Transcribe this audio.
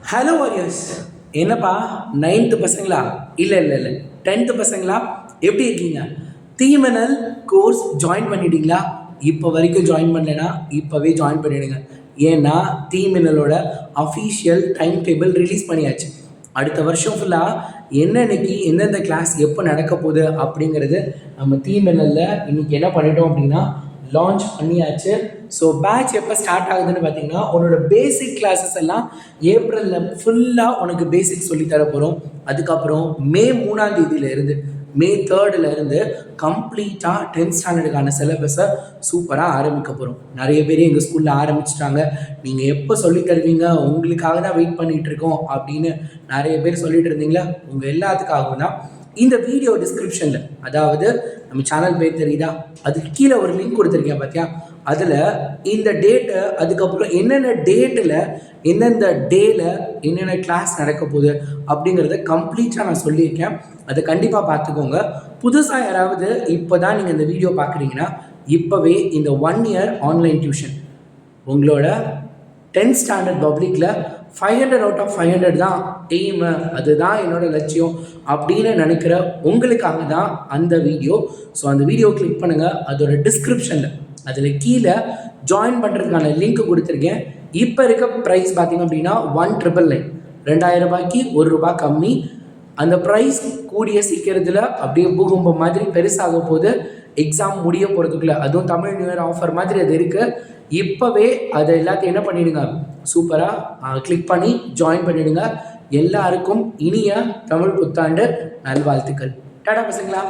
Hello warriors. என்னப்பா 9th பசங்களா? இல்லை 10th பசங்களா? எப்படி இருக்கீங்க? தீமனல் கோர்ஸ் ஜாயின் பண்ணிட்டீங்களா? இப்போ வரைக்கும் ஜாயின் பண்ணலைன்னா இப்போவே ஜாயின் பண்ணிடுங்க. ஏன்னா தீமினலோட அஃபீஷியல் டைம் டேபிள் ரிலீஸ் பண்ணியாச்சு. அடுத்த வருஷம் ஃபுல்லாக என்னன்னைக்கு எந்தெந்த கிளாஸ் எப்போ நடக்க போகுது அப்படிங்கிறது நம்ம தீமினலில் இன்றைக்கி என்ன பண்ணிட்டோம் அப்படின்னா லான்ச் பண்ணியாச்சு. ஸோ பேட்ச் எப்போ ஸ்டார்ட் ஆகுதுன்னு பார்த்தீங்கன்னா உன்னோட பேசிக் கிளாஸஸ் எல்லாம் ஏப்ரலில் ஃபுல்லாக உனக்கு பேசிக் சொல்லித்தர போகிறோம். அதுக்கப்புறம் மே 3ஆம் தேதியிலேருந்து மே 3லேருந்து கம்ப்ளீட்டாக 10th ஸ்டாண்டர்டுக்கான சிலபஸை சூப்பராக ஆரம்பிக்க போகிறோம். நிறைய பேர் எங்கள் ஸ்கூலில் ஆரம்பிச்சிட்டாங்க, நீங்கள் எப்போ சொல்லி தருவீங்க, உங்களுக்காக தான் வெயிட் பண்ணிகிட்டு இருக்கோம் அப்படின்னு நிறைய பேர் சொல்லிட்டு இருந்தீங்களா? உங்கள் எல்லாத்துக்காகவும் தான் இந்த வீடியோ டிஸ்கிரிப்ஷனில், அதாவது நம்ம சேனல் பேர் தெரியுதா, அதுக்கு கீழே ஒரு லிங்க் கொடுத்துருக்கேன் பார்த்தியா, அதில் இந்த டேட்டு, அதுக்கப்புறம் என்னென்ன டேட்டில் எந்தெந்த டேயில் என்னென்ன கிளாஸ் நடக்க போகுது அப்படிங்கிறத கம்ப்ளீட்டாக நான் சொல்லியிருக்கேன். அதை கண்டிப்பாக பார்த்துக்கோங்க. புதுசாக யாராவது இப்போ தான் நீங்கள் இந்த வீடியோ பார்க்குறீங்கன்னா இப்போவே இந்த 1 இயர் ஆன்லைன் டியூஷன் உங்களோட 10th ஸ்டாண்டர்ட் பப்ளிக்கில் 500 அவுட் ஆஃப் 500 தான் எய்மு, அதுதான் என்னோட லட்சியம் அப்படின்னு நினைக்கிற உங்களுக்காக தான் அந்த வீடியோ. ஸோ அந்த வீடியோ கிளிக் பண்ணுங்கள். அதோட டிஸ்கிரிப்ஷனில் அதில் கீழே ஜாயின் பண்ணுறதுக்கான லிங்க் கொடுத்துருக்கேன். இப்போ இருக்க ப்ரைஸ் பார்த்திங்க அப்படின்னா 1999, 2000 ரூபாய்க்கு ₹1 கம்மி. அந்த ப்ரைஸ் கூடிய சீக்கிரத்தில் அப்படியே பூகம்பம் மாதிரி பெருசாக போகுது. எக்ஸாம் முடிய போகிறதுக்குள்ள, அதுவும் தமிழ் நியூ இயர் ஆஃபர் மாதிரி அது இருக்குது. இப்போவே அதை எல்லாத்தையும் என்ன பண்ணிவிடுங்க, சூப்பராக கிளிக் பண்ணி ஜாயின் பண்ணிவிடுங்க. எல்லாருக்கும் இனிய தமிழ் புத்தாண்டு நல்வாழ்த்துக்கள். டாடா பசங்களா.